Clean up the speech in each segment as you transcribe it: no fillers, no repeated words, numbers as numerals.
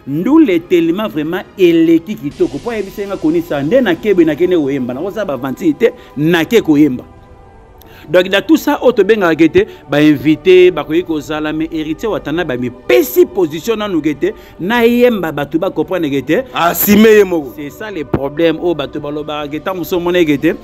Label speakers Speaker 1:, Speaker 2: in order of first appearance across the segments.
Speaker 1: nous les tellement vraiment éleki kitoko po yebisenga konisa nde na kebe na kene oyemba na kosa ba vantité na ke koyemba. Donc dans tout ça auto benga gete ba invité ba koyi ko zala mais héritier watana ba mi pesi position na nous gete na yemba batu ba comprendre gete
Speaker 2: asime moko.
Speaker 1: C'est ça le problème o batu ba lo ba gete muso mona gete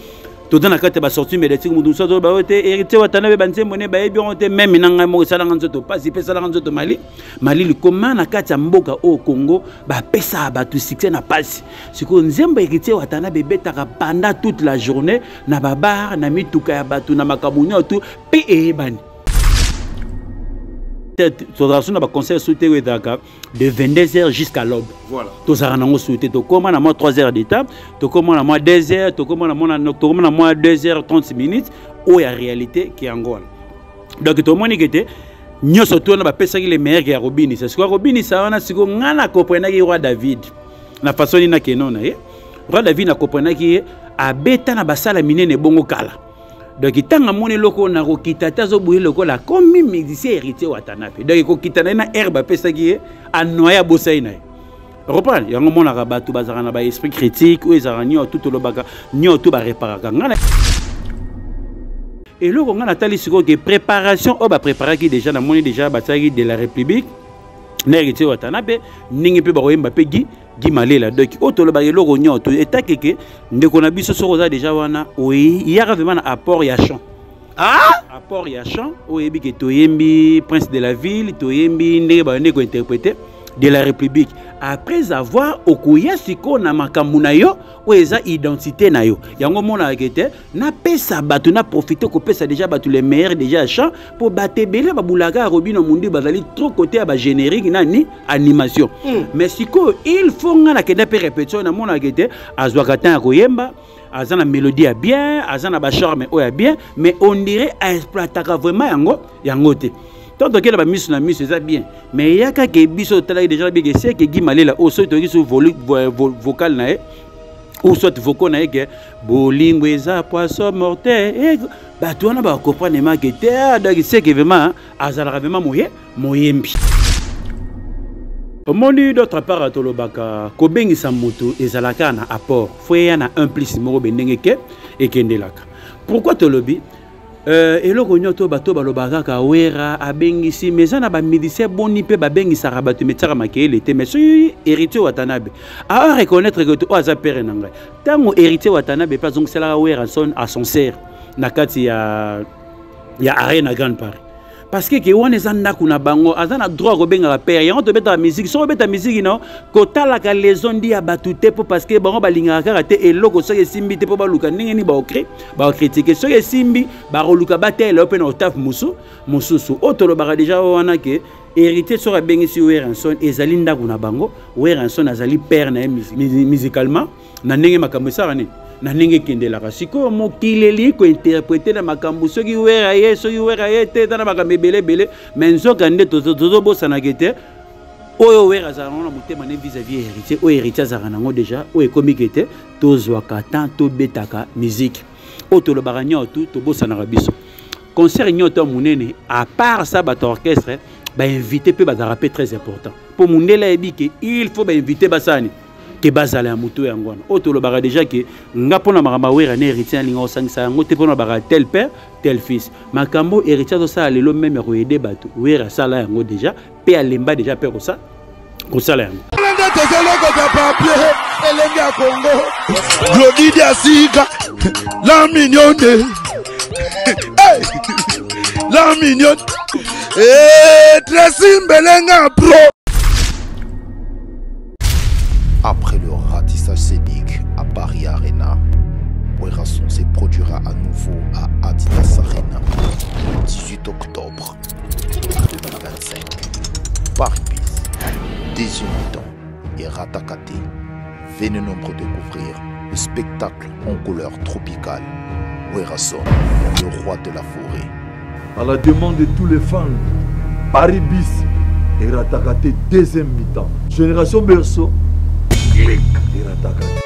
Speaker 1: tout dans la carte ba sorti médiatique mudu so ba ote héritier watana be banze mone ba yebi on te même nanga mo sala nganzo pas si pesa nganzo Mali Mali comment na kati ya mboka au Congo ba pesa batu succès na passe siko nzemba héritier watana be betaka pendant toute la journée na babar na mituka ya batu na makamunyo tout pe ebani Todration na conseil souté de 22h jusqu'à l'aube.
Speaker 2: Voilà.
Speaker 1: Tous ça rango souté to comment na moi 3h d'étape, to comment na moi 2h, to comment na moi 2h30 minutes ou la réalité qui est Angola. Donc tout le monde était nous surtout na ba pesa les meilleurs ya Robini. C'est quoi Robini ça wana siko ngana comprendre ki roi David. Na façon ni na kenona roi David na comprendre ki abeta na basala minene bongo kala. Donc il tanga moni loko na ko kitata zo buyi loko la comme musicien héritier watanape. Donc ko kitana na herbe pesa ki anoya bosaina. Reprendre yango mona rabatu bazara na ba esprit critique ou ezarani tout lo baka nyo tout ba réparaka ngana. Et loko ngana tali siko que préparation o ba préparer ki déjà na moni déjà bataki de la République na héritier watanape ningi pe ba koyemba pe Guy Malela donc auto le bagelo ronyo to etakeke ndeko na biso sokoza déjà wana oui il y a vraiment un apport ya chant apport ya chant oyebi ke toyembi prince de la ville toyembi ndenge ba ndeko interpréter de la République après avoir okuya siko na makambu na yo oeza identité na yo yango mona akete na pesa batu na profiter ko pesa déjà batu les meilleurs déjà chant pour batebele babulaka Robino Mundi bazali trop côté à ba générique nani animation mais siko il faut ngana kenda pe répétition na mona akete azwaka tan koyemba azana mélodie à bien azana ba charme o ya bien mais on dirait exploitaka vraiment yango te tant que la mise na mise c'est bien mais il y a que biso tala déjà bien que c'est que Guy Malela au soit sur vocal na ou soit vocal na que bolingo eza poisson mortel ba toi na ba comprendre ma que donc c'est que vraiment azala vraiment moyembi omoni d'autre part à tolobaka ko bengisa moto ezalaka na apport faut y na un plus mo bendenge ke ekendelaka pourquoi tolobi eloko nyoto bato balobaka ka wera abengisi mais na ba médecin boni pe ba bengisa rabato metara makele te mais si héritier watanabe a reconnaître que to aza père nanga tango héritier watanabe pas donc c'est la wera son sœur na kati ya arena Grand Paris parce que wana ezanda kuna bango azana droit ko benga père yango to beta musique so beta musique non ko tala ka les ondi ya batute po parce que bango balinga ka te eloko so simbi te po baluka ndenge ni ba critiquer so simbi ba roluka batel open otaf mususu otolo ba déjà wana ke héritier so bengi si Weranson ezali ndako na bango Weranson azali père na musicalement na ndenge makambo sarani na ndenge kendelaka siko mokileli ko interpréter na makambo soki wera ye te na makambo belebele mais nzoka nde tozo bosana kete oyo wera za na motema ne vis-à-vis héritier o héritier za nango déjà o ekomi kete tozwaka tant to betaka musique o to lo baranyo to bosana biso concert nyoto munene à part ça bat orchestre ba invité pe ba rapper très important pour mundela ebi ke il faut ba inviter basani que bazala ya muto yangwana oto lo bara déjà que ngapona makamba wera ne héritier linga osangisa ngote pona bara tel père tel fils makambo héritier to ça lelo même ko aider bato wera sala yango déjà pe alemba déjà pe ko ça yango
Speaker 2: Elengi ya Congo Glodidi ya Sika la mignonne la mignonne Tracy Mbelenga pro.
Speaker 3: Après le ratissage scénique à Paris Arena, Weranson se produira à nouveau à Adidas Arena le 18 octobre 2025. Paris Bis, deuxième mi-temps et Ratakate. Venez nombreux découvrir le spectacle en couleur tropicale. Weranson, le roi de la forêt.
Speaker 4: À la demande de tous les fans, Paris Bis et Ratakate deuxième mi-temps. Génération Berceau. Clic et Ratakate.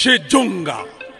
Speaker 5: Chez Djonga,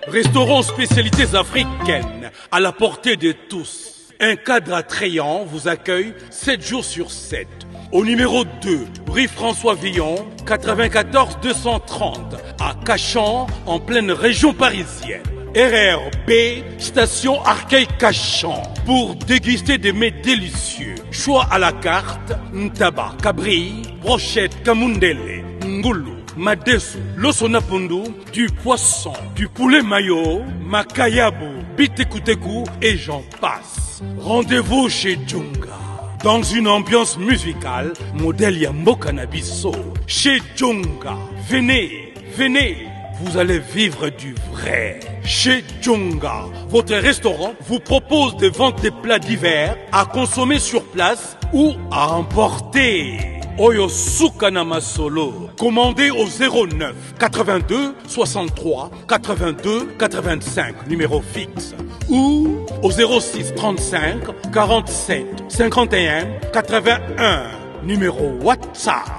Speaker 5: restaurant spécialités africaines à la portée de tous. Un cadre attrayant vous accueille 7 jours sur 7. Au numéro 2, rue François Villon, 94 230, à Cachan, en pleine région parisienne. RRB, station Arcueil-Cachan, pour déguster des mets délicieux. Choix à la carte, ntaba, cabri, brochette, kamundele, ngoulou, madesu, losonapundu, du poisson, du poulet mayo, makayabu, bitekuteku et j'en passe. Rendez-vous chez Djonga. Dans une ambiance musicale, modèle Yambo Cannabiso. Chez Djonga. Venez, venez, vous allez vivre du vrai. Chez Djonga, votre restaurant vous propose de vendre des plats divers à consommer sur place ou à emporter. Oyo Sukana Masolo. Commandez au 09 82 63 82 85, numéro fixe. Ou au 06 35 47 51 81, numéro WhatsApp.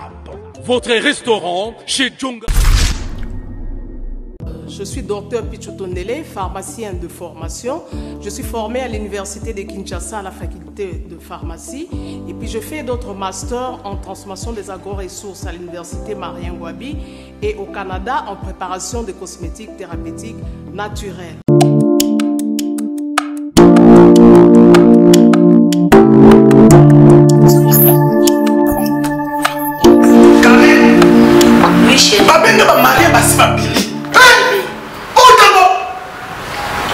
Speaker 5: Votre restaurant chez Djonga.
Speaker 6: Je suis docteur Pichotondele, pharmacien de formation. Je suis formé à l'université de Kinshasa à la faculté de pharmacie. Et puis je fais d'autres masters en transformation des agro-ressources à l'université Marien Ngouabi et au Canada en préparation de cosmétiques thérapeutiques naturelles.
Speaker 7: Oui, chérie.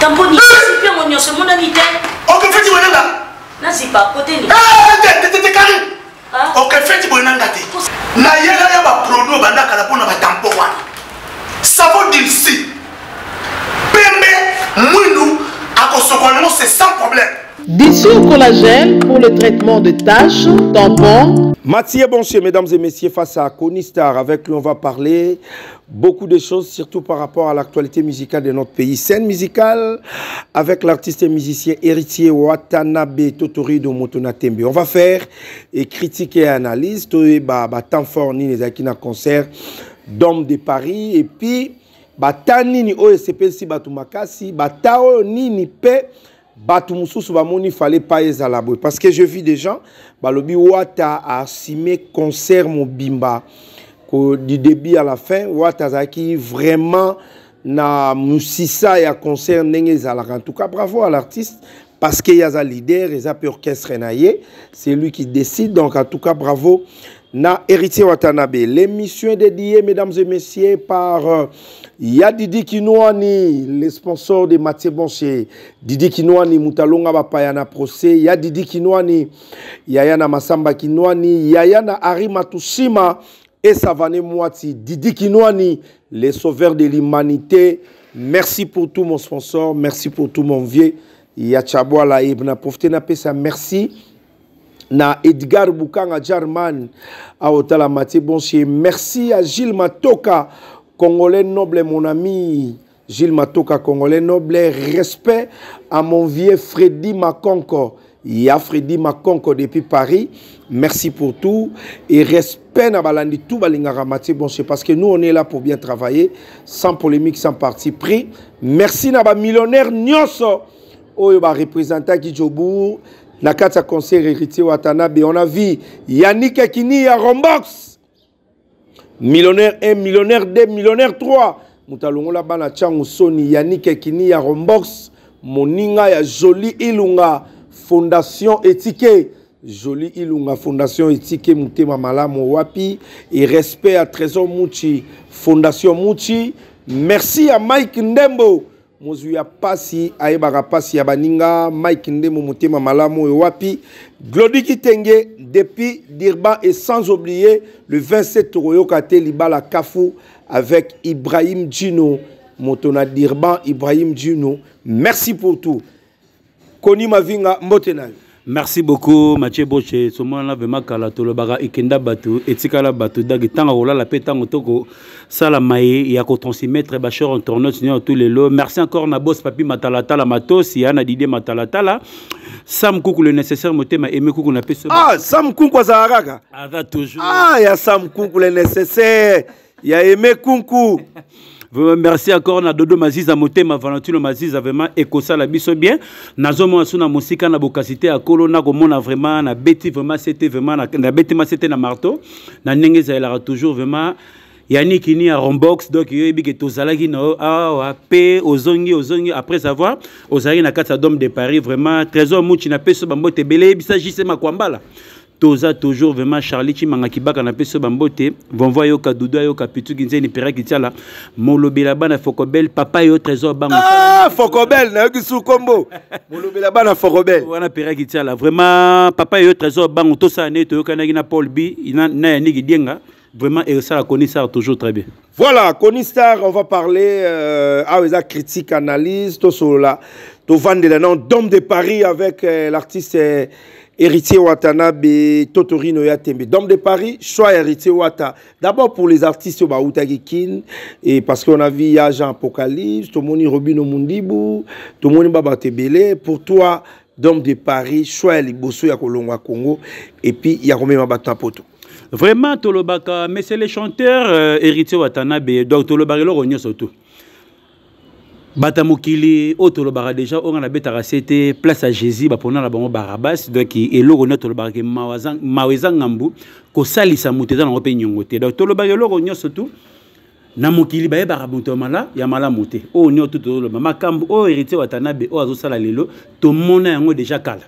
Speaker 7: Tamponi, c'est bien mon c'est mon amité.
Speaker 2: Ok, fais-tu bonanga?
Speaker 7: Là, c'est pas côté ni.
Speaker 2: T'es carré. Ok, fais-tu bonanga? Na yela ya ba produit bandaka la pona ba tampo wana. Savon d'ici. Pembe, mwindu, akosokono c'est sans problème.
Speaker 8: Dissous collagène pour le traitement de taches, tampons.
Speaker 9: Mathieu Boncher, mesdames et messieurs, face à Konistar, avec lui on va parler beaucoup de choses, surtout par rapport à l'actualité musicale de notre pays. Scène musicale avec l'artiste et musicien héritier Watanabe Totorido Motonatembe. On va faire et critiquer et analyse. Temps fort ni les akina concert d'hommes de Paris et puis tani ni OSP si batumakasi batao ni ni pe. Il fallait pas ezalaboué parce que je vis des gens balobi wata a simé concert mon bimba du début à la fin wata zaki vraiment na musisa ya concert ndenge zalaka. En tout cas bravo à l'artiste parce qu'il y a un leader et un orchestre naie, c'est lui qui décide. Donc en tout cas bravo na héritier Watanabe. L'émission est dédiée mesdames et messieurs par Didi Kinouani, le sponsor de Mathieu Boncher. Didi Kinouani, Moutalonga Bapayana procès. Didi Kinouani, Yayana Masamba Kinouani, Yayana Ari Matushima et Savane Mouati. Didi Kinouani, les sauveurs de l'humanité. Merci pour tout mon sponsor, merci pour tout mon vieux. Yachabwa la Ibna Poftena Pesa, merci. Na Edgar Boukanga Jarman, à Otala Mathieu Boncher. Merci à Gilles Matoka. Congolais noble, mon ami Gilles Matoka, Congolais noble, respect à mon vieux Freddy Makonko. Il y a Freddy Makonko depuis Paris. Merci pour tout. Et respect à Balandi tout Balingara Mathieu Boncher parce que nous on est là pour bien travailler, sans polémique, sans parti pris. Merci à millionnaire Nyoso, Oyoba représentant qui Djobour, Nakata concert héritier Watanabe. On a vu Yannick Akini à Rombox. Millionnaire 1, millionnaire 2, millionnaire 3. Moutalongo la bana changu Sony, Yannick Ekini ya Rombox, Moninga ya Jolie Ilunga, Fondation Éthique. Jolie Ilunga, Fondation Éthique, Moutema Malamo Wapi. Et respect à Trésor Mouchi, Fondation Mouchi. Merci à Mike Ndembo. Mozuya Pasi, Aïbara Pasi Yabaninga, Mike Ndembo, Moutema Malamo Wapi. Glody Kitenge, depuis Dirban et sans oublier le 27 Royokate Libala Kafou avec Ibrahim Djino, Motona Dirban, Ibrahim Djino. Merci pour tout. Koni Mavinga Mbotenay.
Speaker 1: Merci beaucoup Mathieu Boche. Ce moment là vraiment kala to le baga ikenda batu etikala batu dagi tanga ola la pétango toko sala maye ya ko transmettre bacheur en tournoi sinon tous les lots. Merci encore na boss papi matalata la matos yana Didier matalata la Sam Koukou le nécessaire motema aimé Koukou na peso.
Speaker 9: Ah Sam Koukou Zaraka.
Speaker 1: Ah toujours.
Speaker 9: Ah ya Sam Koukou le nécessaire. Ya aimé Koukou.
Speaker 1: Merci encore na Dodo Maziza Motema Valentino Maziza vraiment ekosa la biso bien. Nazomo asuna musika na bokasité à Kolo na komona vraiment na beti vraiment c'était vraiment na beti ma c'était na marteau. Na ndenge za toujours vraiment Yannick ni à Rombox donc yebi ke tozalaki na a pe ozongi après savoir ozali na kata dom de Paris vraiment trésor muchi na peso bambote belé bisa jise makwambala toza toujours vraiment Charlie Chimanga kibaka na peso bambote vont voir yo kadudu yo kapitu kinzeni pera kitiala molobela bana Fokobel papa yo trésor bango
Speaker 9: Fokobel na yo su kombo molobela bana Fokobel
Speaker 1: wana pera kitiala vraiment papa yo trésor bango to sa ne to yo kanaki na Paul B na Yannick Dienga. Vraiment, et ça, la Conistar toujours très bien.
Speaker 9: Voilà, Conistar, on va parler à critique, analyse, tout cela. Tout vendre le nom d'Homme de Paris avec l'artiste Héritier Watanabe, Totorino Yatembe. D'Homme de Paris, choix Héritier Wata. D'abord pour les artistes, et parce qu'on a vu Jean Apocalypse, Tomoni Robino Mundibu, Tomoni Baba Tebele. Pour toi, D'Homme de Paris, choix Liboso Yakolongwa Congo, et puis il y a combien de poto.
Speaker 1: Vraiment, Tolobaka, mais c'est les chanteurs Héritier Watanabe, donc Tolobaka, il y a surtout. Batamokili, Tolobaka déjà, on a bêta c'était place à Jésus, pour nous, on a Barabas, donc il est là, Tolobaka, Mawezang Nambu, Kosali Samute dans l'opinion. Donc Tolobaka, il y a surtout. Namokili, Barabutomala, Yamala Mouté, on y a tout le Makambu, Héritier Watanabe, Azosala Lelo, tout le monde a déjà calme.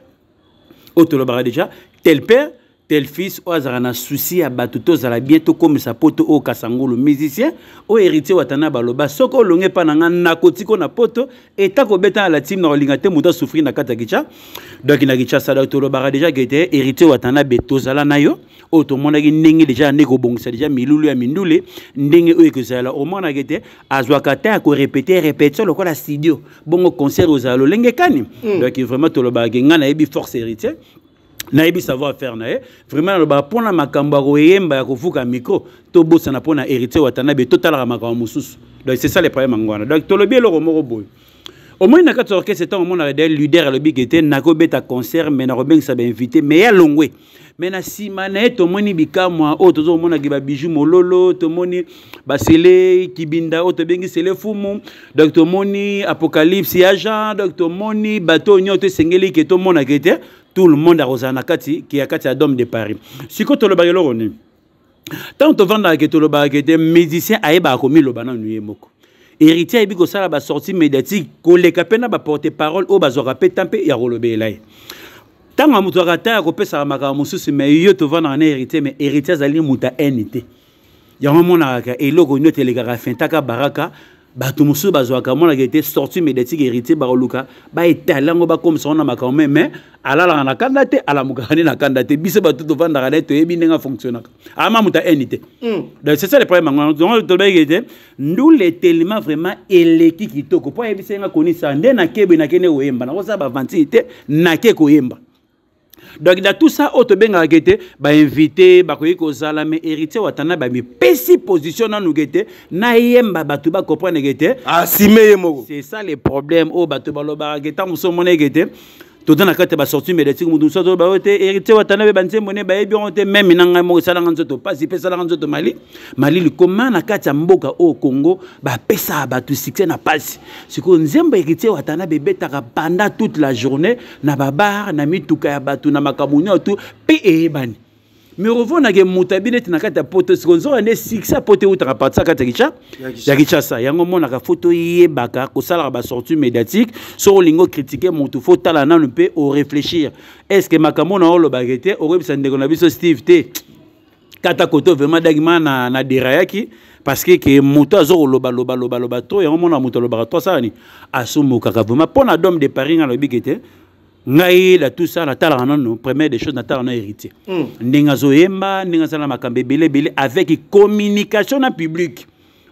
Speaker 1: Tolobaka déjà, tel père. Tel fils, au hasard, un souci à Batuto, ça la bientôt comme sa pote au Kassango, le musicien, au héritier Watanabe Loba, soko longue pananga nakotiko na poto, et tako beta à la team dans l'ingate, mouta souffrir na katakicha. Donc il a dit ça, Tolobara déjà qui était héritier Watanabe Tozala Nayo, au tout le monde a dit déjà Nego Bong, c'est déjà Miloulou à Mindoulé, Ndenge ou que ça là, au moins a été à Zouakata, à répéter, le quoi la studio, bon au concert aux alo, l'engekani. Donc vraiment Tolobara qui n'a pas force héritier. Naibi savoir faire nae vraiment le ba pona makamba ko yemba ya kofuka micro to bossa na pona héritier Watanabe total ra makamba mususu donc c'est ça les problèmes ngwana donc to lobi lo moko boy au moins na kato orchestre c'est un moment na leader le big était na ko beta concert mais na robeng ça ba invité mais ya longwe mais na simana to moni bikamwa o to zo mona ki ba bijou mololo to moni basele kibinda o to bengi sele fumu donc to moni apocalypse ya Jean donc to moni bateau nyoto sengeli ke to mona kete tout le monde a Rosana Kati qui a Kati à Dom de Paris. Si quand on le bague l'orone, tant on vend avec le bague des musiciens à Eba commis le banan nuémoko. Héritier Ebiko Sala va sortir médiatique, collègue à peine à porter parole au bazora pétampé et à relever là. Tant à Moutourata à repérer sa macamoussus, mais il y a te vendre un héritier, mais héritier Zali Mouta NT. Il y a un moment et logo une télégraphie, Taka Baraka. Batumusu bazwaka mona été sorti médiatique héritier baroluka ba etalango ba comme son na makamé mais alala na kandate ala mukani na kandate bise batu to vanda rale to yebi nga fonctionner ama muta NT donc c'est ça le problème donc to bagete nous les tellement vraiment eleki kitoko po yebise nga konisa nde na kebe na kene oyemba na kosa ba vantité na ke koyemba. Donc dans tout ça auto benga gete ba invité ba koyi ko zala mais héritier Watanabe mi pesi position na nous gete na yemba batu ba comprendre gete
Speaker 9: asime moko
Speaker 1: c'est ça les problèmes au batu ba lo ba gete muso mona gete tout dans la carte ba sorti médiatique mudu so ba ote héritier Watanabe banze mone ba yebi on te même nanga mo sala nganzo pas si pesa nganzo to Mali li comment na kati mboka au Congo ba pesa batu succès na passe siko nzemba héritier Watanabe betaka pendant toute la journée na babar na mituka ya batu na makabunya tout pe ebani mais revons na ke mutabine na kati poto siko nzo ane succès poto uta partir kati kicha ya kicha ça yango mona ka photo yebaka ko sala ba sortie médiatique sur lingo critiquer mon tout faut tala na pe au réfléchir est-ce que makamo na lo bagete au web sande na biso Steve T kata koto vraiment dagima na derayaki parce que moto azo loba to yango mona moto loba to ça ni asumuka ka vraiment pona dom de Paris na lobi kete ngai la tout ça na tala non première des choses na tala na héritier ndinga zoyemba ndinga sala makambe belé avec communication na public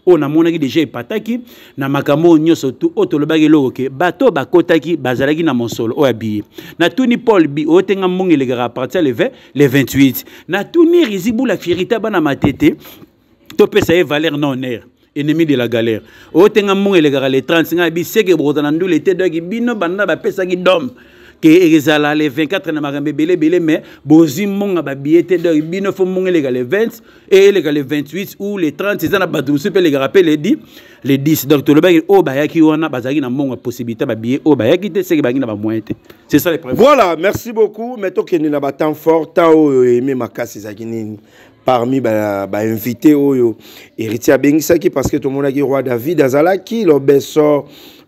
Speaker 1: on a monaki déjà epataki na makamo nyoso tout auto lobaki loke bato bakotaki bazalaki na monsolo o abi na tuni Paul bi o tenga mbongele ga partir le 20 le 28 na tuni rizibu la fierité bana matete to pesa e valeur non air ennemi de la galère o tenga mbongele ga le 30 nga bi seke brotana ndule te doki bino banda ba pesa ki dom que ezala les 24 na makambe belé mais bozi monga ba billet de bino fo monga les 20 et les 28 ou les 30 c'est ça na bato super les rappel les 10 donc to le bagi o ba yaki wana bazaki na monga possibilité ba billet o ba yaki te c'est bagi na ba moyen te c'est ça les problèmes.
Speaker 9: Voilà, merci beaucoup. Mettons que nous n'avons pas tant fort tant aimé ma casse parmi les invités héritier Bengisaki parce que tout le monde a dit roi David Azalaki l'obesso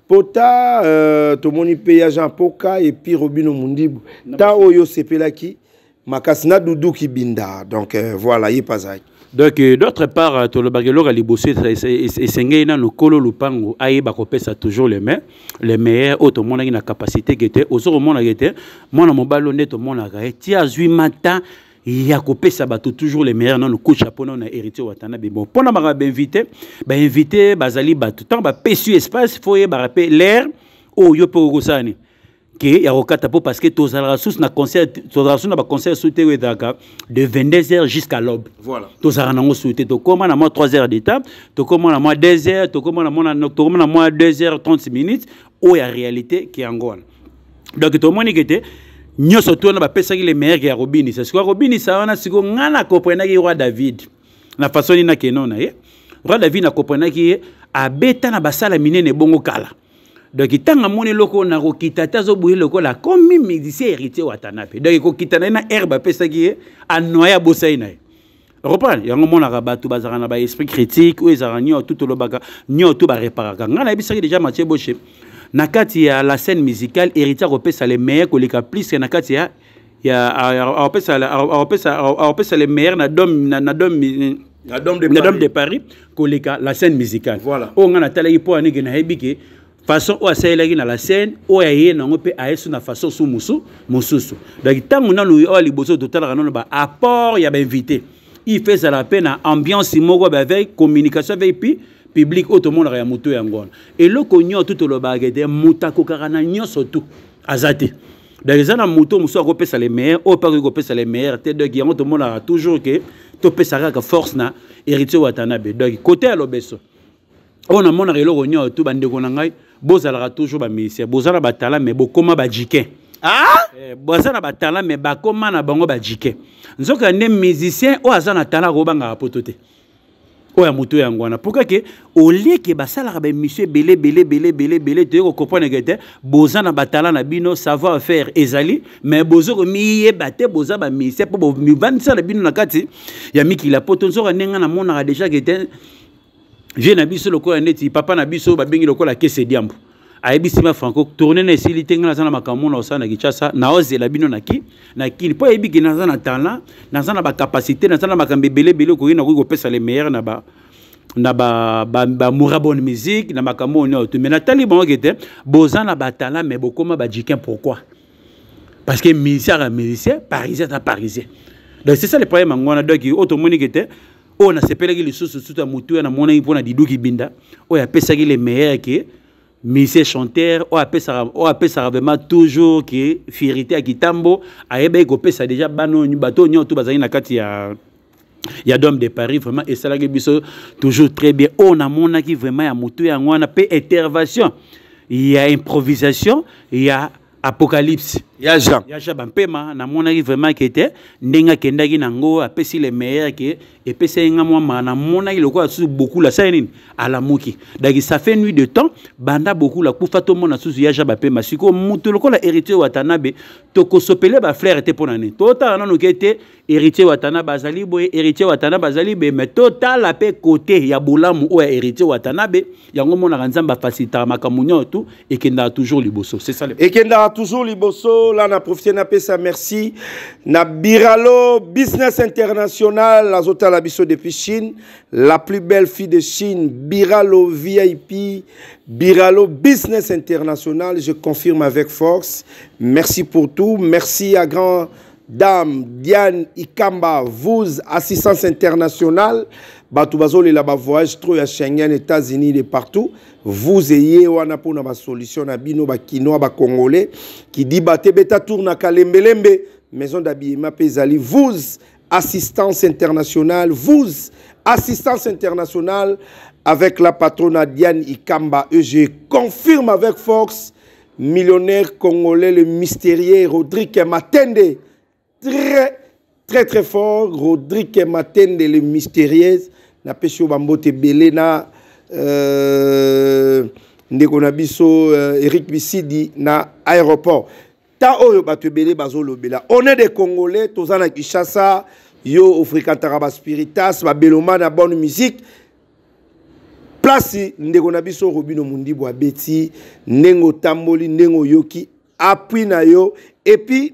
Speaker 9: Pota tout le monde paye Jean Poka et puis Robino Mundibu ta oyo sepelaki makasina Doudou qui binda donc voilà il pas ça.
Speaker 1: Donc d'autre part tout le bagelo a libosé et sengé na no kolo lupango aïba kopesa toujours les meilleurs autres monde qui na capacité qui était aux autres monde qui était mona mobalo neto mona ga ti azui matin ya kopesa bato toujours les meilleurs non coach japonais na héritier Watanabe bon pona ba invité bazali bato tant ba pesu espace faut ba rappeler l'air o yo po gosani que ya rokata po parce que tozala sous na concert na ba concert souté wedaka de 22h jusqu'à l'aube
Speaker 9: voilà
Speaker 1: tozala nango souté to comment na moi 3h d'étape to comment na moi 2h to comment na moi 2h30 minutes o ya réalité qui angona donc to moni kete nyoso to na ba pesa ki les meilleurs ya Robini c'est quoi Robini ça wana siko ngana comprendre ki roi David na façon ni na kenona roi David na comprendre ki abeta na basala minene bongo kala. Donc il tanga moni loko na ko kitata zo buyi loko la comme musicien héritier Watanabe donc ko kitana na herbe pesa ki anoya bosaina reprendre yango mona rabatu bazara na ba esprit critique ou ezarani tout le baga nyoto ba réparaka ngana bisaki déjà Mathieu Boche na kati ya la scène musicale héritier repesa les meilleurs kolika plus que na kati ya repesa les meilleurs na dom de Paris kolika la scène musicale
Speaker 9: voilà
Speaker 1: o ngana tala ipo ani na hebike façon ou asailaki na la scène ou aye na ngope ayesu na façon sous mususu donc tangu na lui o liboso total na ba apport ya ba invité il fait ça la peine ambiance moko ba avec communication avec public auto monde ya moto ya ngona et le konyo tout le bagage mutako karana nyoso tout azate donc les ana moto muso ko pesa les meilleurs o pas ko pesa les meilleurs te donc yango tout monde a toujours que to pesa ka force na héritier Watanabe donc côté à l'obeso on a mon relo konyo tout bande ko na ngai bozala toujours ba musicien bozala batala mais bokoma ba jiken bozala batala mais bakoma na bango ba jiken nzoka ne musicien o azana tala ko banga potote o ya muto yangwana pourquoi que au lieu que basala ba monsieur belé te ko comprendre que bozana batala na bino savoir faire ezali mais bozoko miye bate boza ba musicien po mi vanisa na bino na kati ya mikila poto nzoka nenga na mona déjà que je na biso loko neti papa na biso ba bengi loko la kese diambo ayebisima franco tourner na silité ngala sana makamona osana kichasa na ozela bino na ki po ebiki na sana talent na sana ba capacité na sana makambe belé ko ina ko pesa les meilleurs na ba moura bonne musique na makamona tout mais na tali bon que bozana ba talent mais bokoma ba jiken pourquoi parce que musicien parisien donc c'est ça le problème ngona donc automoni que on a sepelé les choses tout à mutu na mona ipona diduki binda o ya pesa les meilleurs que musicien chanteur o apesa vraiment toujours que fierté à kitambo ayeba ko pesa déjà bato nyoto bazali na kati ya Dôme de Paris vraiment et ça la biso toujours très bien on a mona qui vraiment ya mutu ya ngwana pe intervention il y a improvisation il y a apocalypse
Speaker 9: ya Jean
Speaker 1: Bampema na mona vraiment qui était ndenga kendaki nango apesi les meilleurs que et pesi nga moi na mona il ko sous beaucoup la scène à la muki donc ça fait nuit de temps banda beaucoup la kufa to mona sous ya Bampema siko mutu loko la héritier Watanabe to ko sopele ba frère était ponane total non qui était héritier Watanabe bazali boy héritier Watanabe bazali be mais total la pe côté ya bolamu o héritier Watanabe yango mona nzamba facilita makamunyo tout et kenda toujours liboso c'est ça
Speaker 9: et kenda toujours liboso là na profité na pesa merci na Biralo Business International la zota la biso depuis Chine la plus belle fille de Chine Biralo VIP Biralo Business International je confirme avec force merci pour tout merci à grand dame Diane Ikamba vous assistance internationale Batoubazo la voyage trop à Schengen États-Unis de partout vous ayez wana pour na solution na bino ba kinois ba congolais qui dit baté beta tourna kalembelembe maison d'habillement pesali vous assistance internationale avec la patronne Diane Ikamba et je confirme avec force millionnaire congolais, le mystérieux Rodrigue Matende. Très fort. Rodrigue Matende, le mystérieux. Na pesho bambote belé na ndeko na biso Eric Bisidi na aéroport. Ta oyo batu belé bazo lobela. On est des Congolais, tozana Kinshasa, yo ofrikantara ba spiritas, ba beloma na bonne musique. Place ndeko na biso Robino Mundibu abeti, nengo tamboli, nengo yoki, appui na yo et puis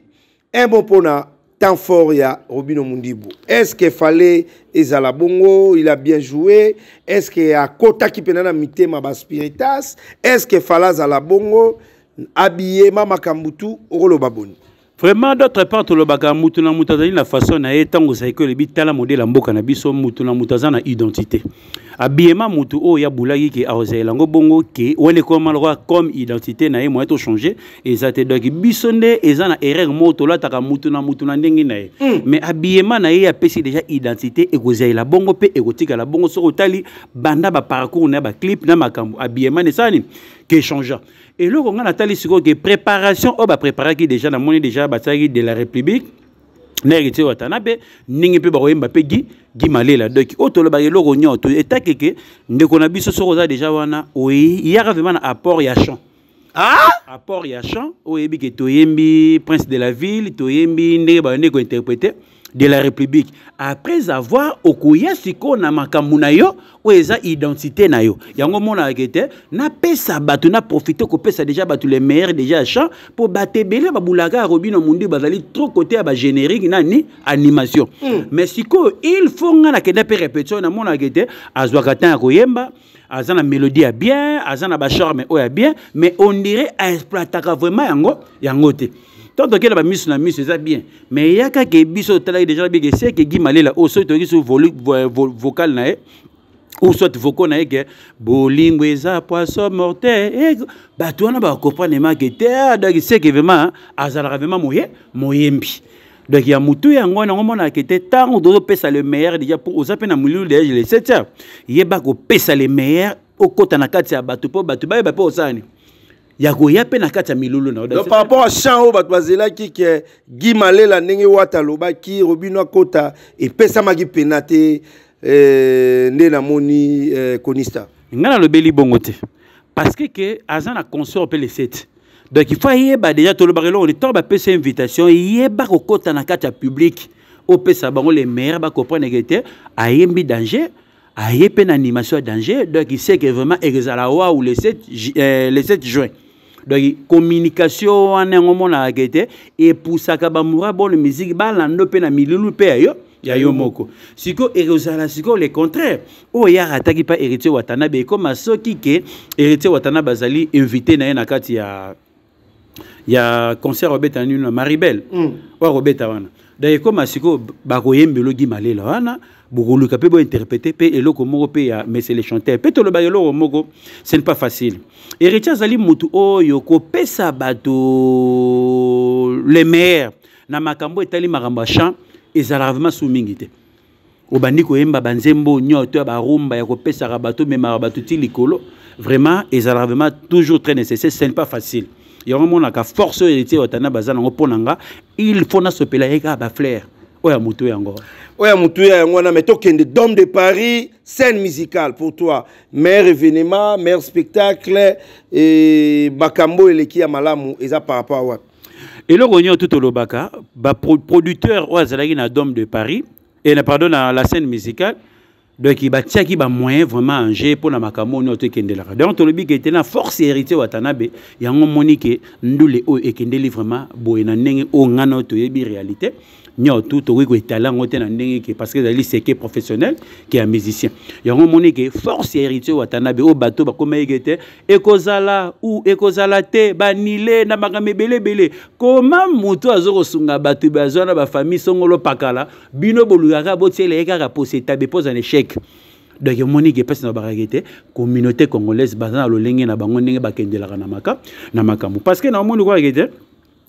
Speaker 9: un bon pona temps fort ya Robino Mundibu. Est-ce qu'il fallait ezala bongo, il a bien joué? Est-ce qu'il y a kota qui penana mité ma spiritas? Est-ce qu'il fallait ezala bongo habillé mama kambutu rolo baboni?
Speaker 1: Vraiment, d'autre part, le bagamutu na mutazani la façon na etango saiko le bitala modèle mboka na biso mutu na mutazana identité. Habillement mutu o ya bulagi ki aozaela ngo bongo ke wone comme identité na ye mo eto changer et ça te donc bisonde ezana erreur moto la taka mutu na ndenge na ye. Mais habillement na ye ya pesi déjà identité e kozaela bongo pe e kotika la bongo so otali banda ba parcours na ba clip na makambo habillement ne sani que changeant. Et là, on a que préparation, on va préparer déjà dans le déjà bataille de la République. N'hérité Watanabe, n'ingé pe baroye Mbappé Guy Malela. Donc, auto le bagay logo nyo to eta keke, ndekonabi so rosa déjà wana, oui, il y a vraiment un apport ya chant. Ah? Apport ya chant, oyebi ke toyembi prince de la ville, toyembi ndenge ba ndeko interpréter de la République. Après avoir okuya siko na makambu na yo o eza identité na yo. Yango mona akete na pesa batu na profiter ko pesa déjà batu les meilleurs déjà chant pour batebele babulaka Robino Mundi bazali trop côté ba générique nani animation. Mais siko il faut ngana kenda pe répétition na mona akete azwakata koyemba azana mélodie à bien, azana ba charme o ya bien, mais on dirait exploitaka vraiment yango te. Tant que la mise na mise c'est bien, mais il y a que biso tala déjà bien que c'est que Guy Malela au soit sur vocal na ou soit vocal na que bolingweza poisson mortel ba toi na ba comprendre ma que te donc c'est que vraiment azala vraiment moyembi. Donc il y a mutu yango na ngomona que te tant do pesa le meilleur déjà pour aux appels na mululu déjà les 7h. Il y a ba ko pesa le meilleur au kota na kati ya batu po batu ba po osani. Yagoya pe na kati ya milulu na.
Speaker 9: Donc par rapport à Chao batwazela ki ke Guy Malela ndenge wata loba ki Robino Kota et pesa magi penate nde na moni Konista.
Speaker 1: Ngana lobeli bongote. Parce que azana consort pe les 7. Donc il faut yeba déjà to lobarelo on est ba pesa invitation yeba ko kota na kati ya public o pesa bango les maires ba comprendre que ayembi danger. Aye pe na animation danger donc il sait que vraiment exala wa ou le 7 juin. Donc communication en un moment na agete et pour ça ka bamura bonne musique ba lando pe na milulu pe ya yo moko siko erosala siko le contraire o ya ataki pa héritier Watanabe comme soki ke héritier Watanabe bazali invité na kati ya concert Robert Anu na Maribel wa Robert wana donc comme siko ba koyembelo Guy Malela wana bugulu ka pe bo interpréter pe eloko moko pe ya mais c'est les chanteurs pe to le bayelo moko ce n'est pas facile. Héritier Zali mutu oyo ko pesa bato les meilleurs na makambo etali makambo chant ezala vraiment soumingite obandi ko yemba banzembo nyoto ba rumba ya ko pesa bato mais bato ti likolo vraiment ezala vraiment toujours très nécessaire, ce n'est pas facile. Il y a vraiment la force héritier Watana bazana ngoponanga il faut na sopela eka ba flair oya mutu yango.
Speaker 9: Oya mutu yango na meto kende Dôme de Paris, scène musicale pour toi, meilleur événement, meilleur spectacle et bakambo eleki ya malamu eza par rapport à what?
Speaker 1: Et le rognon tout au lobaka, producteur oazalaki na Dôme de Paris et pardon na la scène musicale. Donc il batia qui ba moyen vraiment enjeu pour na makambo no te kende la. Donc to lobi que na force héritier Watanabe yango monique ndule o ekendeli vraiment boyena ndenge o ngana to yebi réalité. Nyo tout to ko talent ngote na ndenge parce que dali c'est professionnel qui est musicien. Yango monique force héritier Watanabe o bateau ba koma egete ekozala ou ekozala te banile na makambe belé comment moto azoko sunga bateau bazona ba famille songolo pakala bino bolugaka botiele ekaka poseta be pose un échec. Donc monique pesa na baragete communauté congolaise bazana lolenge na bango ndenge bakendelaka na makambo parce que na moni ko egete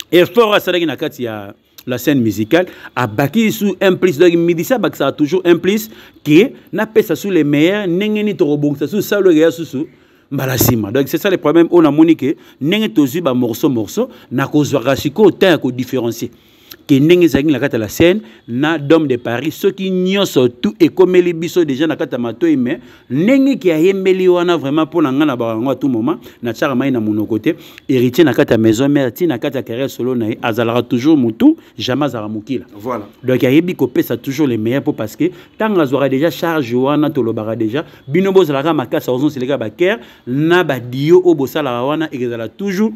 Speaker 1: effort asalaki na kati ya la scène musicale a baki sous un plus donc midisa baki ça toujours un plus qui n'a pas sous les meilleurs n'engeni to rebongsa sous ça le gars sous mbalasima. Donc c'est ça le problème. On a monique n'engé tozu ba morceau na kozwaka siko temps ko différencier. Que n'engé zagi la kata la scène na Dôme de Paris ceux qui nyonso tout et comme les biso déjà na kata matoi mais n'engé qui a yembeli wana vraiment pour na ngana ba à tout moment na tsara mai na mono côté héritier na kata maison mère ti na kata carrière solo na azalaka toujours mutu jamais zara mukila. Voilà. Donc a yebi ko pesa toujours les meilleurs pour parce que tant azora déjà charge wana to lobara déjà binobo zalaka makasa ozon c'est les gars baker na ba dio obosala wana ezala toujours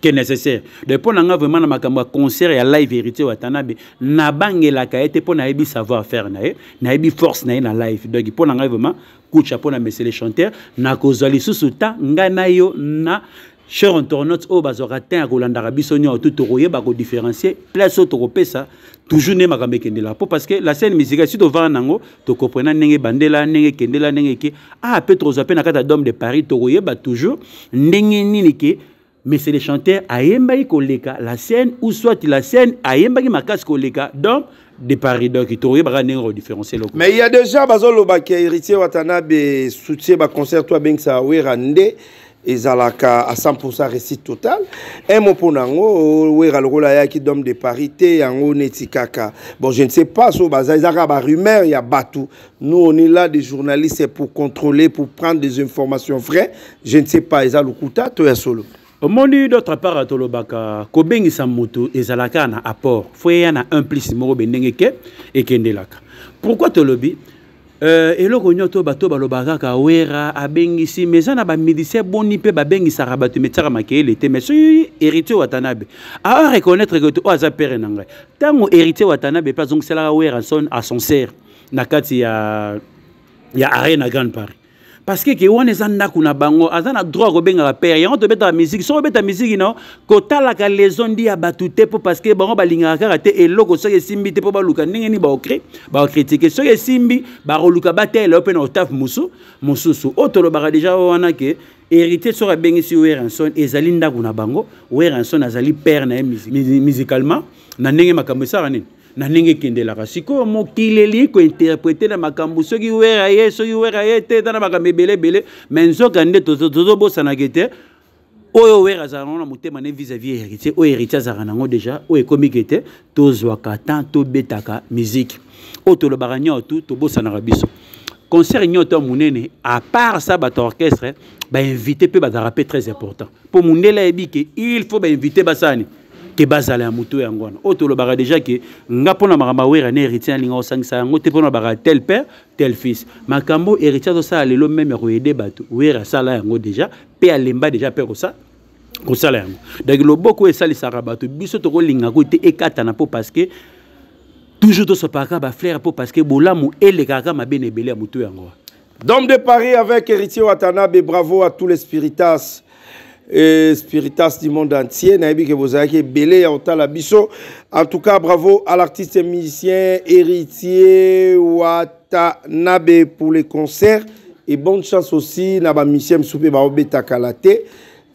Speaker 1: que nécessaire. De pour nga vraiment na makambo concert et live héritier watanabe na bangela ka été pour na yebi savoir faire na yebi force na live. Donc pour nga vraiment coup chapeau na monsieur les chanteurs na kozali susuta ngana yo na cher internautes au bazoratin Rolanda Bisonio tout royer ba ko différencier place au pesa toujours ne makambe kendela parce que la scène musicale si to va nango to comprendre ndenge bandela ndenge kendela ndenge ki peut trop na kata Dôme de Paris to royer ba toujours ndenge nini ke mais c'est les chanteurs ayemba koleka la scène ou soit la scène ayemba ki makasi koleka Dôme de Paris donc il t'aurait pas de différencier.
Speaker 9: Mais il y a déjà bazolo ba ki héritier watanabe soutien ba concert toi ben ça werande ezalaka à 100% récit total. Un mot pour nango wera le rôle ya ki Dôme de Paris te yango netikaka. Bon je ne sais pas so baza ezaka ba rumeur ya batu. Nous on est là des journalistes pour contrôler pour prendre des informations vraies. Je ne sais pas ezalukuta to ya solo.
Speaker 1: Au monde d'autre part à Tolobaka, Kobengi Samutu et Zalaka na apport. Foye na un plus moro benengeke et kendelaka. Pourquoi Tolobi? Et le rogno to bato balobaka ka wera abengi si mezana ba médecin boni pe ba bengi sarabatu metara makele te mais héritier watanabe. A reconnaître que to aza père nanga. Tango héritier watanabe pas donc c'est la wera son à son serre na kati ya arena Grand Paris. Parce que on est en nakuna bango azana droit ko benga père yango to beta musique so beta musique no ko talaka les ondi ya batute po parce que bango balinga ka te eloko so simbi te po baluka ndenge ni ba okre ba critiquer so simbi ba roluka batel open otaf mususu otolo ba déjà wana ke hérité so bengi si Weranson ezali ndakuna bango Weranson azali père na musicalement na ndenge makambo sa nini na ninge kendela kasiko mokileli ko interpréter na makambo soki wera ye te na makambo belé menzo kande to bosana kete oyo wera za na motema ne vis-à-vis héritier o héritier za nango déjà o ekomi kete to zwaka tant to betaka musique o to lo baranyo to bosana biso concert nyoto munene à part ça ba orchestre ba invité pe ba rapper très important pour mundela ebike il faut ba inviter basani que bazala mutu yangwana otolo bara déjà que ngapona makamba wera ne héritier linga osangisa yango te pona bara tel père tel fils makambo héritier ça lelo même ko aider bato wera sala yango déjà pe alemba déjà pe ko ça ko sala yango donc lo boko e sali sarabato biso to ko linga ko te ekata na po parce que toujours to sopaka ba frère po parce que bolamu ele kaka mabene belé mutu yango.
Speaker 9: Dôme de Paris avec héritier Watanabe, bravo à tous les spiritas et spiritas du monde entier. Naïbi que vous avez belé à la biso. En tout cas, bravo à l'artiste et musicien héritier Watanabe pour les concerts et bonne chance aussi naba musicien Msoupe Baobeta Kalate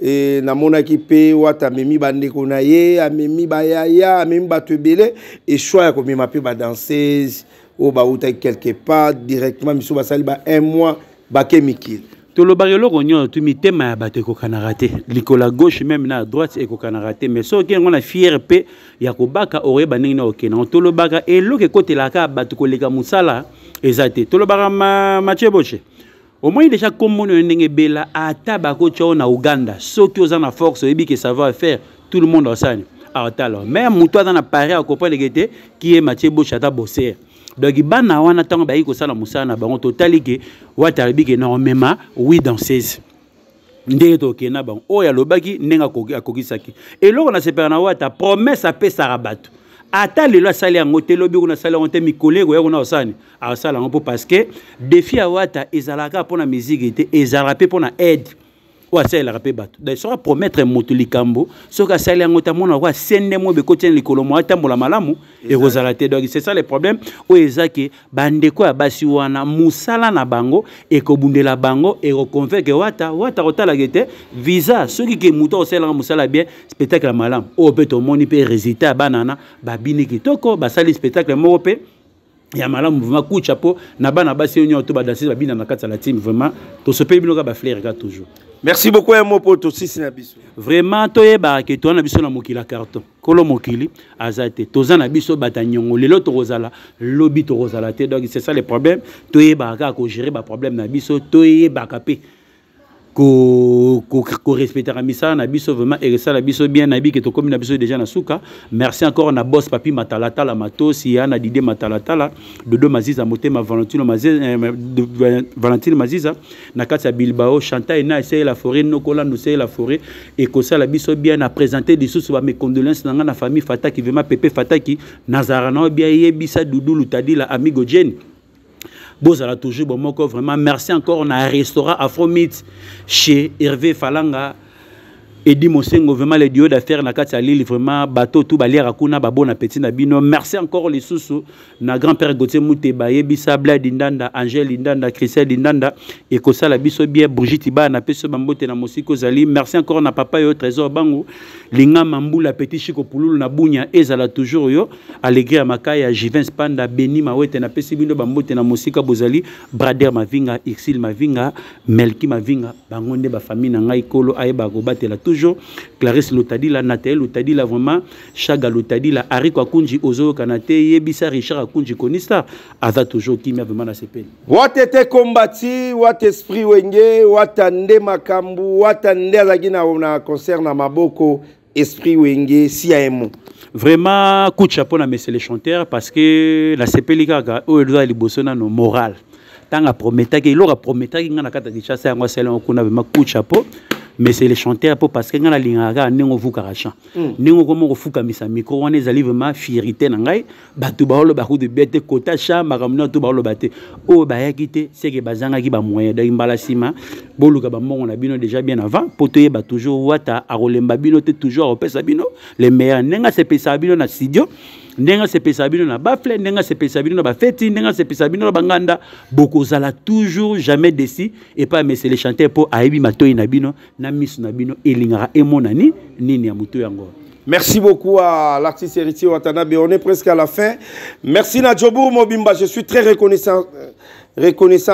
Speaker 9: et na mona kipe wata memi bande konaye amemi bayaya amemi batebele et choix comme m'a pe ba danseuse au baouta quelque part directement miso basali ba un mois bakemikil.
Speaker 1: Le barrière rognon tout mi tema ya bato ko kanarate likola gauche même na droite et ko kanarate mais so ke ngona fier pe ya ko baka ore baningi na okena to lo baka et lo ke côté la ka bato ko leka musala ezate to lo baka Mathieu Boche au moins déjà comme mon ndenge bela ata bako tcho na Uganda so ki ozana force ebi que savoir faire tout le monde ensemble alors même muto dans Paris à comprendre que qui est Mathieu Boche ata bosser. Donc, bana wana tango ba yiko sala musana bango totali ke watalibi ke énormément oui danseuse ndenge to kena bango oya lobaki ndenga akokisaki et loko na sepera na wata promesse ape sarabato ata lelo sali yango te lobi kuna sali yango te mikole ko yakuna osani asala yango parce que défi a wata ezalaka pona musique te ezalaka pe pona aide ou ça il a rappelé bateau d'ailleurs ça va promettre motulikambo ce que ça il a notamment on va sende mo be kotien likolo mo atambola malamu et rosalate donc c'est ça le problème o ezaki bandeko ya basi wana musala na bango et ko bundela bango et reconvaincre wata kotala gete visa ceux qui muto osela musala bien spectacle malamu o peut to moni pe résultat banana babini kitoko basali spectacle mo pe ya malamu vraiment coup chapeau na bana basi onyo to ba danser ba bina na kati la team vraiment to se paye binoka ba flair ka toujours.
Speaker 9: Merci beaucoup mo poto sisi na biso.
Speaker 1: Vraiment to yeba ke to na biso na mokila carton. Kolo mokili azate toza na biso batanyongo lelo to rozala lobby to rozala te donc c'est ça le problème to yeba ka ko gérer ba problème na biso to yeba ka pe ko respecter misa na biso vraiment et ça la biso bien nabi que to comme na biso déjà na suka. Merci encore na boss papi matalata la matosi ya na dide matalata la dodo maziza motema Valentino maziza na kati ya Bilbao chanta na essayer la forêt nokola nous essayer la forêt et que ça la biso bien à présenter des sous mes condoléances na famille Fataki vraiment Pepe Fataki Nazarana bien yebisa Doudou Lutadi la amigo Jenny. Bozala toujours bon moko vraiment merci encore on a un restaurant Afromeat chez Hervé Falanga Edi Mosengo vraiment les duos d'affaires na kati ya Lille vraiment bateau tout baliera kuna ba bon appétit na bino merci encore les sous na grand-père Gauthier Mouteba yebisa Blad Indanda Angèle Indanda Christelle Indanda et ko sala biso bien Brigitte Ba na peso bambote na Mosiko Zali merci encore na papa yo trésor bango linga mambula petit chiko pululu na bunya ezala toujours yo alegria makaya Jivin Spanda Beni Mawete na pesi bino bambote na Mosika Bozali Brader Mavinga Ixil Mavinga Melki Mavinga bangonde ba famille na ngai kolo ayeba ko batela toujours Clarisse Lotadila Nathalie Lotadila vraiment Chaga Lotadila Ariko Akunji Ozo Kanate Yebisa Richard Akunji Konista aza toujours qui vraiment na sepeli
Speaker 9: watete kombati wat esprit wenge watande makambu watande azagina na concert na maboko esprit wenge siaemo
Speaker 1: vraiment coup de chapeau na monsieur les chanteurs parce que la sepeli kaka o edoza libosona no moral tanga prometaki ilora prometaki ngana kata kichasa yango sele okuna vraiment coup de chapeau mais c'est les chanteurs parce que ngana lingaka nengo vuka rachan nengo komo fuka misa micro wana ezali vraiment fierté na ngai batu baolo ba de bête kota cha makamno to baolo bate o ba yakite c'est que bazanga ki ba moyen da imbala sima boluka ba mongo na bino déjà bien avant potoye ba toujours wata a rolemba bino te toujours opesa bino les meilleurs nenga se pesa bino na studio nenga se pesa bino na bafle nenga se pesa bino na bafeti nenga se pesa bino na banganda bokozala toujours jamais décis et pas mais c'est les chanteurs pour aibi matoyi na bino na misu na bino elingara emonani nini ya muto yango.
Speaker 9: Merci beaucoup à l'artiste héritier Watanabe. On est presque à la fin. Merci na Djobour Mobimba. Je suis très reconnaissant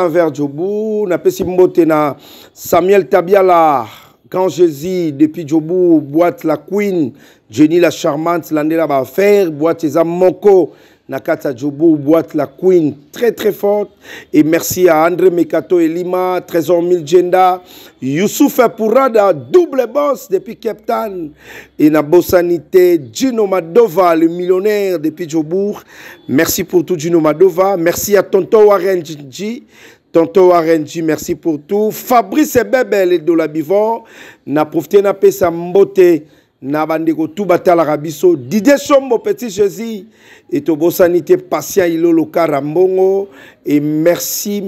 Speaker 9: envers Djobour. Na pesi mbote na Samuel Tabiala, Grand Jésus depuis Djobour, boîte la Queen, Jenny la charmante, l'andela ba faire, boîte Ezam Moko. Nakata Djobour, boîte la Queen, très très forte. Et merci à André Mekato et Lima, Trésor Miljenda, Youssouf Pourada, double boss depuis Cape Town. Et na Bossanité, Gino Madova, le millionnaire depuis Djobour. Merci pour tout Gino Madova. Merci à Tonto Warenji. Tonto Warenji, merci pour tout. Fabrice Bebel de la Bivor. Na profité na pesa mbote. Nabandeko tout batal arabiso Didier Sombo petit Jésus et Tobo Sanité patient Ilolo Karambongo et merci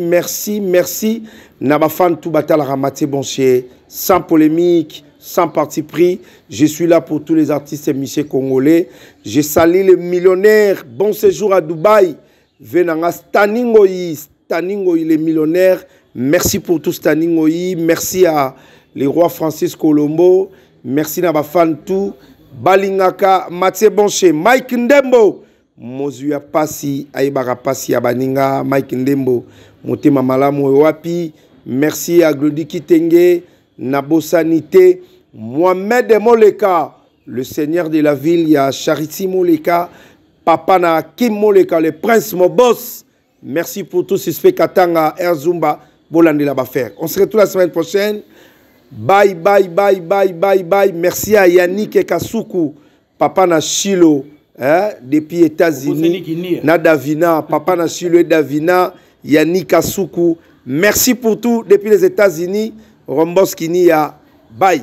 Speaker 9: Nabafan tout batal aramate bonché sans polémique sans parti pris. Je suis là pour tous les artistes et musiciens congolais. Je salue les millionnaires. Bon séjour à Dubaï. Venanga Staningoyi les millionnaires. Merci pour tout Staningoyi. Merci à les rois Francis Colombo. Merci na bafan tout balingaka Mathieu Bonché Mike Ndembo Mozuya Pasi Aibara Pasi Abaninga Mike Ndembo Motema Malamu Wapi. Merci à Glody Kitenge Nabo Sanité Mohamed Moleka le seigneur de la ville. Il y a Charity Moleka Papa na Kim Moleka le prince Mobos. Merci pour tout suspect Katanga Erzumba Bolandela Bafer. On se retrouve la semaine prochaine. Bye. Merci à Yannick Kasuku, papa na Chilo, depuis États-Unis. Na Davina, papa na Chilo et Davina, Yannick Kasuku. Merci pour tout depuis les États-Unis. Romboskini, bye.